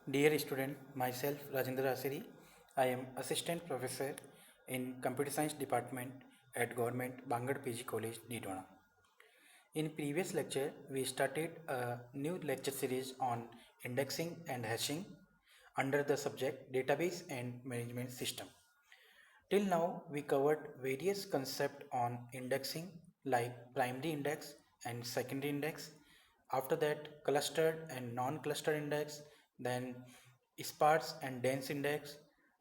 Dear student, myself Rajendra Asiri. I am assistant professor in computer science department at Government Bangad PG College, Didwana. In previous lecture, we started a new lecture series on indexing and hashing under the subject database and management system. Till now, we covered various concepts on indexing like primary index and secondary index. After that, clustered and non-clustered index, then sparse and dense index.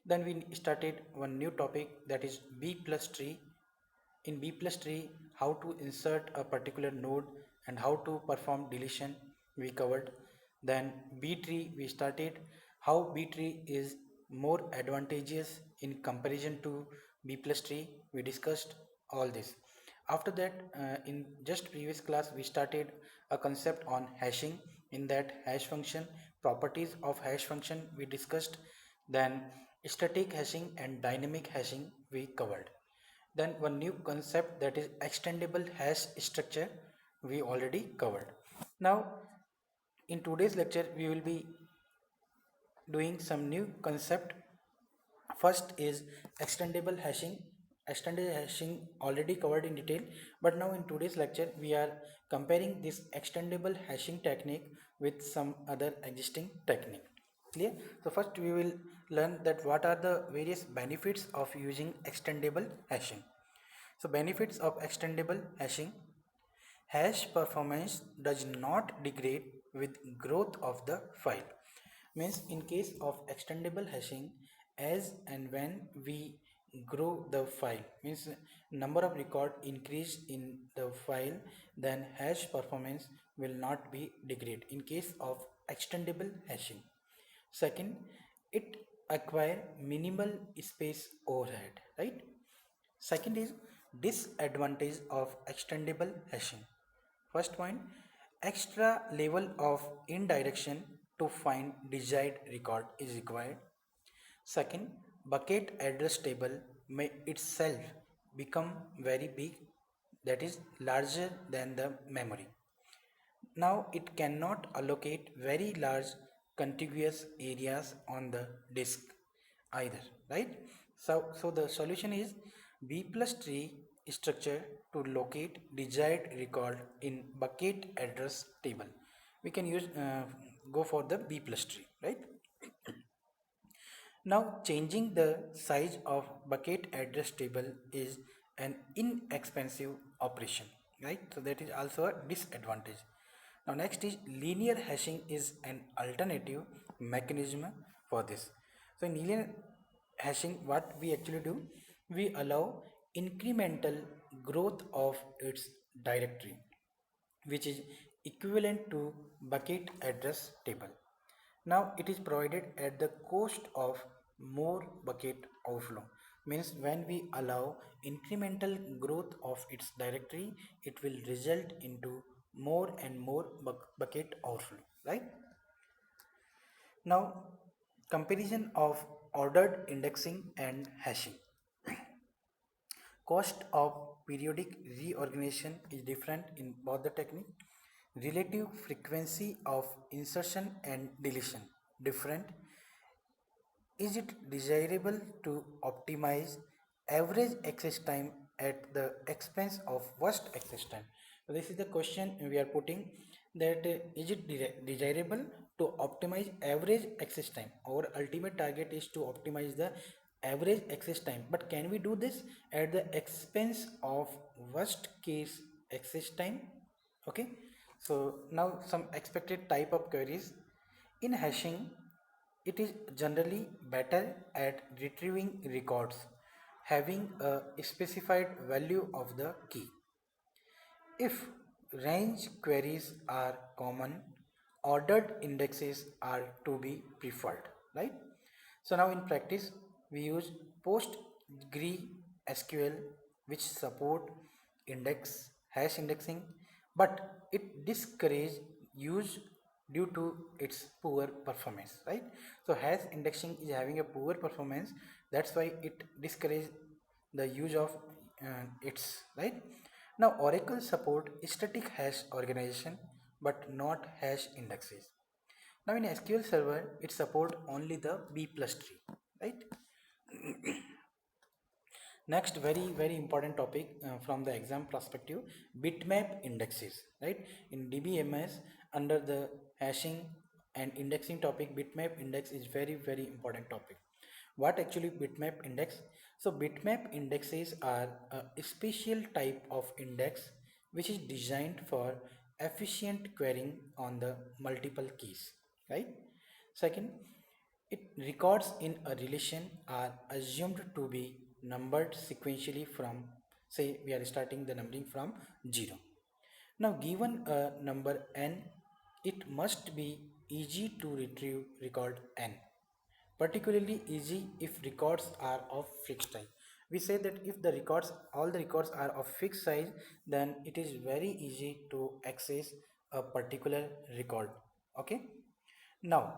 Then we started one new topic, that is B plus tree. In B plus tree, how to insert a particular node and how to perform deletion we covered. Then B tree, we started how B tree is more advantageous in comparison to B plus tree. We discussed all this. After that, in just previous class, we started a concept on hashing. In that hash function, properties of hash function we discussed. Then static hashing and dynamic hashing we covered. Then one new concept, that is extendable hash structure, we already covered. Now in today's lecture we will be doing some new concept. First is extendable hashing. Extended hashing already covered in detail, but now in today's lecture we are comparing this extendable hashing technique with some other existing technique. Clear? So first we will learn that what are the various benefits of using extendable hashing. So benefits of extendable hashing: hash performance does not degrade with growth of the file. Means in case of extendable hashing, as and when we grow the file, means number of record increase in the file, then hash performance will not be degrade in case of extendable hashing. Second, it acquire minimal space overhead, right? Second is disadvantage of extendable hashing. First point, extra level of indirection to find desired record is required. Second, bucket address table may itself become very big, that is larger than the memory. Now it cannot allocate very large contiguous areas on the disk either, right? So the solution is B plus tree structure to locate desired record in bucket address table. We can use go for the B plus tree, right? Now changing the size of bucket address table is an inexpensive operation, right? So that is also a disadvantage. Now next is linear hashing is an alternative mechanism for this. So in linear hashing, what we actually do, we allow incremental growth of its directory, which is equivalent to bucket address table. Now it is provided at the cost of more bucket overflow. Means when we allow incremental growth of its directory, it will result into more and more bucket overflow, right? Now comparison of ordered indexing and hashing. Cost of periodic reorganization is different in both the technique. Relative frequency of insertion and deletion different. Is it desirable to optimize average access time at the expense of worst access time? So this is the question we are putting, that is it desirable to optimize average access time? Our ultimate target is to optimize the average access time, but can we do this at the expense of worst case access time? Okay, so now some expected type of queries. In hashing, it is generally better at retrieving records having a specified value of the key. If range queries are common, ordered indexes are to be preferred, right? So now in practice, we use PostgreSQL, which support index hash indexing, but it discourages use due to its poor performance, right? So hash indexing is having a poor performance, that's why it discourages the use of its, right? Now Oracle support static hash organization but not hash indexes. Now in SQL Server, it support only the B plus tree, right? Next, very important topic from the exam perspective, bitmap indexes, right? In DBMS, under the hashing and indexing topic, bitmap index is very important topic. What actually bitmap index? So bitmap indexes are a special type of index which is designed for efficient querying on the multiple keys, right? Second, it records in a relation are assumed to be numbered sequentially from, say we are starting the numbering from 0. Now given a number n, it must be easy to retrieve record n, particularly easy if records are of fixed size. We say that if the records, all the records are of fixed size, then it is very easy to access a particular record. Okay. Now,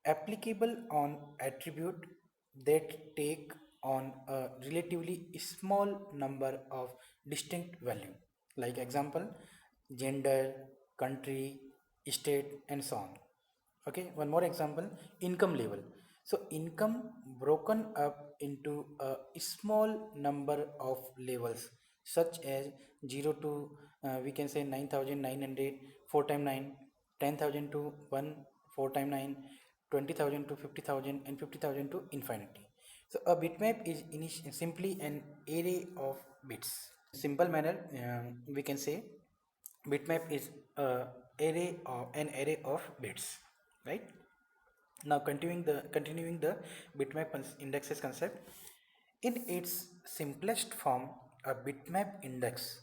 applicable on attribute that take on a relatively small number of distinct value, like example, gender, country, state, and so on. Okay, one more example, income level. So income broken up into a small number of levels, such as 0 to we can say 9,900, 4 times 9, 10,000 to 1, 4 times 9, 20,000 to 50,000, and 50,000 to infinity. So a bitmap is simply an array of bits. Simple manner, we can say bitmap is an array of bits, right? Now continuing the bitmap indexes concept. In its simplest form, a bitmap index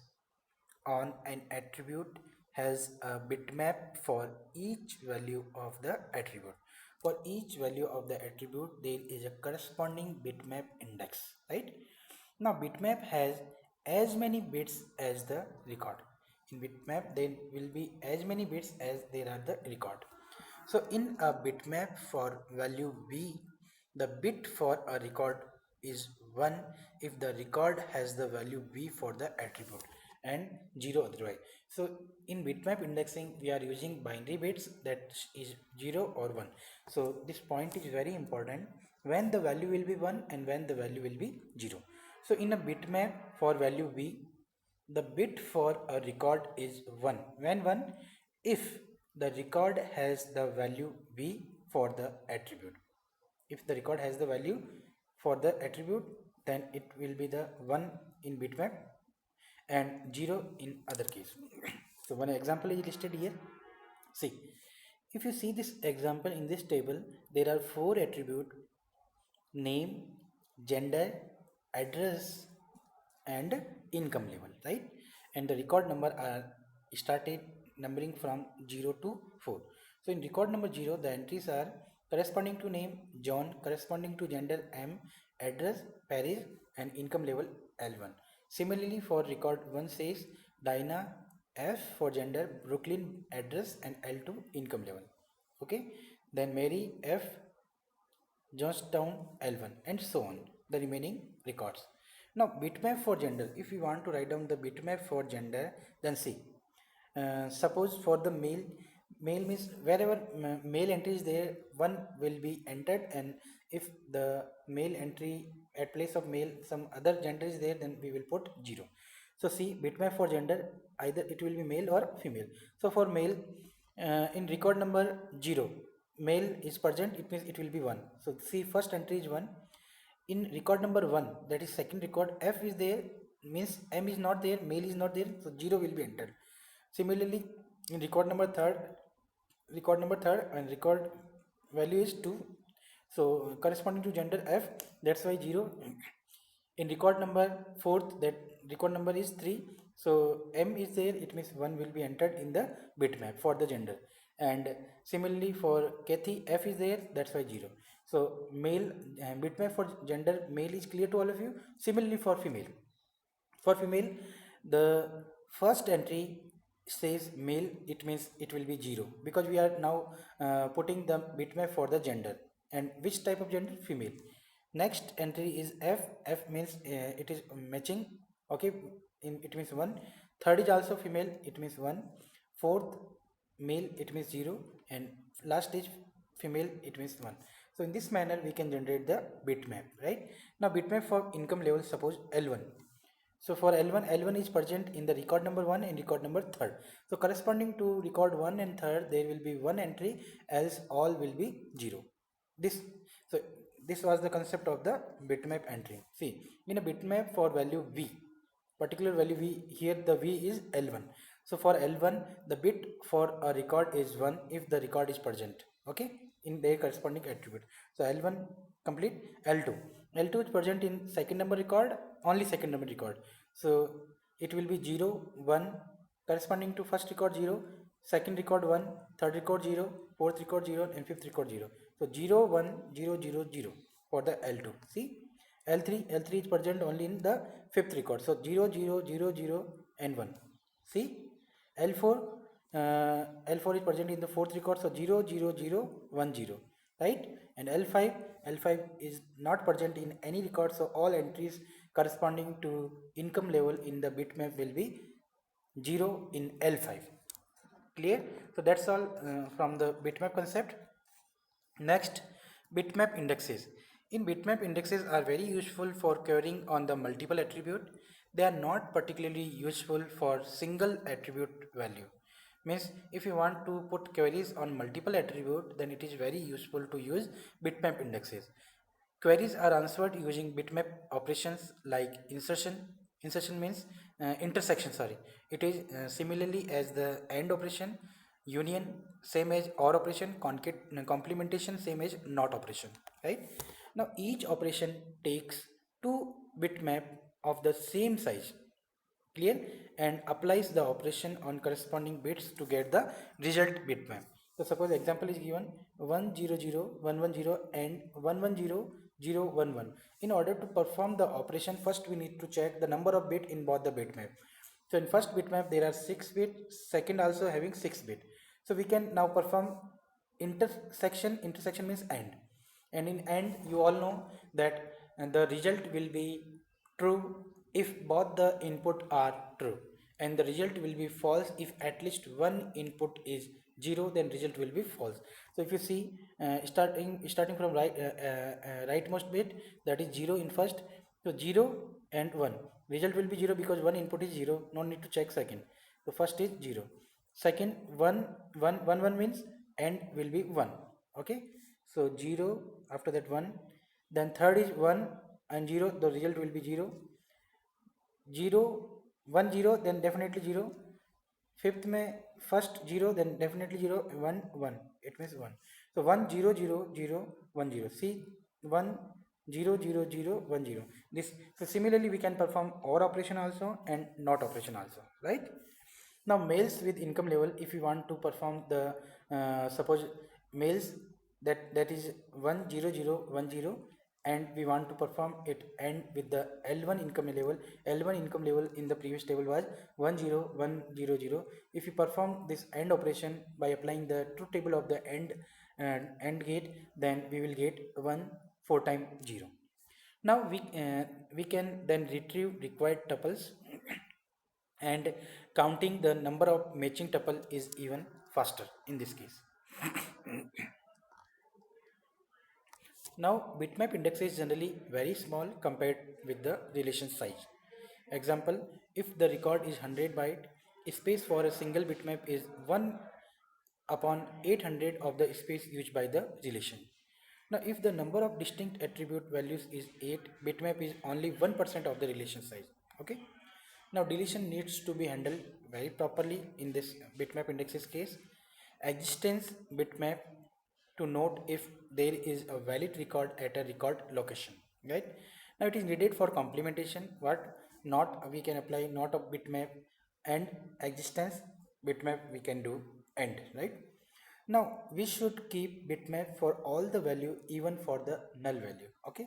on an attribute has a bitmap for each value of the attribute. For each value of the attribute, there is a corresponding bitmap index, right? Now bitmap has as many bits as the record. In bitmap, there will be as many bits as there are the record. So in a bitmap for value b, the bit for a record is 1 if the record has the value b for the attribute and 0 otherwise. So in bitmap indexing, we are using binary bits, that is 0 or 1. So this point is very important, when the value will be 1 and when the value will be 0. So in a bitmap for value b, the bit for a record is 1. When 1? If the record has the value b for the attribute. If the record has the value for the attribute, then it will be the 1 in bitmap and 0 in other case. So one example is listed here. See, if you see this example in this table, there are 4 attributes: name, gender, address, and income level, right? And the record number are started numbering from 0 to 4. So in record number 0, the entries are corresponding to name John, corresponding to gender M, address Paris, and income level L1. Similarly, for record 1 says Dinah, F for gender, Brooklyn address, and L2 income level. Okay, then Mary, F, Johnstown, L1, and so on, the remaining records. Now bitmap for gender, if you want to write down the bitmap for gender, then see, suppose for the male means wherever male entry is there, 1 will be entered, and if the male entry at place of male some other gender is there, then we will put 0. So see, bitmap for gender, either it will be male or female. So for male, in record number 0, male is present, it means it will be 1. So see, first entry is 1. In record number 1, that is second record, F is there, means M is not there, male is not there, so 0 will be entered. Similarly, in record number third and record value is 2, so corresponding to gender F, that's why 0. In record number 4th, that record number is 3, so M is there, it means 1 will be entered in the bitmap for the gender. And similarly for Kathy, F is there, that's why 0. So male, bitmap for gender male is clear to all of you. Similarly for female, the first entry says male, it means it will be 0, because we are now putting the bitmap for the gender, and which type of gender? Female. Next entry is F. F means it is matching, okay, it means 1. Third is also female, it means 1. Fourth, male, it means 0. And last is female, it means 1. So in this manner we can generate the bitmap, right? Now bitmap for income level, suppose L1. So for L1 is present in the record number 1 and record number 3rd. So corresponding to record 1 and 3rd, there will be one entry, else all will be 0. This so this was the concept of the bitmap entry. See, in a bitmap for value v, particular value v, here the v is L1. So for L1, the bit for a record is 1 if the record is present, okay, in their corresponding attribute. So L1 complete. L2 is present in second number record, only second number record. So it will be 0, 1, corresponding to first record 0, second record 1, third record 0, fourth record 0, and fifth record 0. So 0, 1, 0, 0, 0 for the L2. See, L3 is present only in the fifth record. So 0, 0, 0, 0, and 1. See, L4 L4 is present in the fourth record. So 0, 0, 0, 1, 0, right? And L5 is not present in any record. So all entries corresponding to income level in the bitmap will be 0 in L5. Clear? So that's all from the bitmap concept. Next, bitmap indexes. In bitmap, indexes are very useful for querying on the multiple attribute. They are not particularly useful for single attribute value. Means if you want to put queries on multiple attribute, then it is very useful to use bitmap indexes. Queries are answered using bitmap operations like insertion means intersection, sorry. It is similarly as the AND operation, union same as OR operation, complementation same as NOT operation, right? Now each operation takes two bitmap of the same size, clear, and applies the operation on corresponding bits to get the result bitmap. So suppose example is given 100 and 110 In order to perform the operation, first we need to check the number of bit in both the bitmap. So in first bitmap there are 6 bit, second also having 6 bit. So we can now perform intersection. Intersection means AND, and in AND you all know that the result will be true if both the input are true, and the result will be false if at least one input is 0, then result will be false. So if you see starting from rightmost bit, that is 0 in first, so 0 and 1, result will be 0 because one input is 0, no need to check second. So first is 0, second 1 1 1 1 means and will be 1, okay. So 0, after that 1, then third is 1 and 0, the result will be 0, 0 1 0, then definitely 0. Fifth में first 0, then definitely 0, 1 1, it means 1. So 1 0 0 0 1 0. See, 1 0 0 0 1 0. This, so similarly we can perform OR operation also and NOT operation also, right? Now males with income level, if you want to perform the suppose males that is 1 0 0 1 0, and we want to perform it and with the L1 income level. L1 income level in the previous table was 1 0 1 0 0. If you perform this AND operation by applying the truth table of the AND gate, then we will get 1 4 times 0. Now we can then retrieve required tuples and counting the number of matching tuple is even faster in this case. Now bitmap index is generally very small compared with the relation size. Example, if the record is 100 byte, space for a single bitmap is 1 upon 800 of the space used by the relation. Now if the number of distinct attribute values is 8, bitmap is only 1% of the relation size, okay. Now deletion needs to be handled very properly in this bitmap indexes case. Existence bitmap to note if there is a valid record at a record location, right? Now it is needed for complementation. What not we can apply not of bitmap and existence bitmap we can do end, right? Now we should keep bitmap for all the value even for the null value, okay.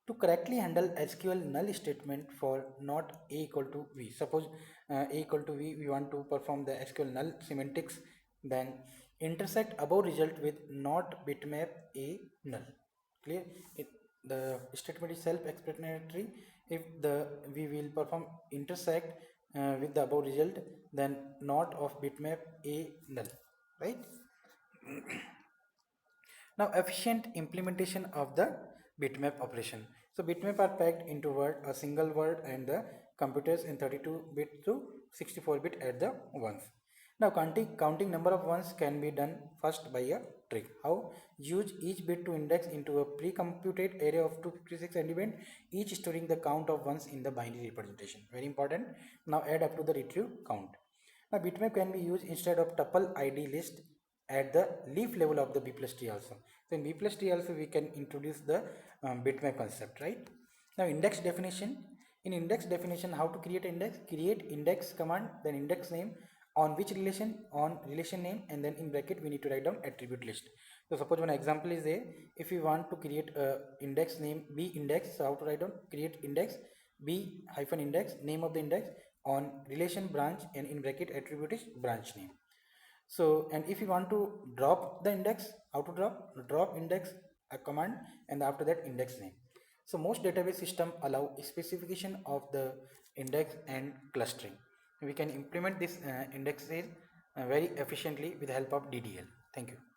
To correctly handle SQL null statement for not a equal to v, suppose a equal to v, we want to perform the SQL null semantics, then intersect above result with not bitmap a null, clear. The statement is self-explanatory. If we will perform intersect with the above result, then not of bitmap a null, right? Now efficient implementation of the bitmap operation. So bitmap are packed into word, a single word, and the computers in 32-bit to 64-bit at the ones. Now counting number of ones can be done first by a trick. How? Use each bit to index into a pre-computed array of 256 element, each storing the count of ones in the binary representation. Very important. Now add up to the retrieve count. Now bitmap can be used instead of tuple ID list at the leaf level of the B plus tree also. So in B plus tree also we can introduce the bitmap concept, right? Now index definition. In index definition, how to create index? Create index command, then index name, on which relation, on relation name, and then in bracket we need to write down attribute list. So suppose one example is there. If you want to create a index name b index, so how to write down? Create index b hyphen index, name of the index, on relation branch, and in bracket attribute is branch name. So, and if you want to drop the index, how to drop index a command, and after that index name. So most database system allow specification of the index and clustering. We can implement this indexes very efficiently with the help of DDL. Thank you.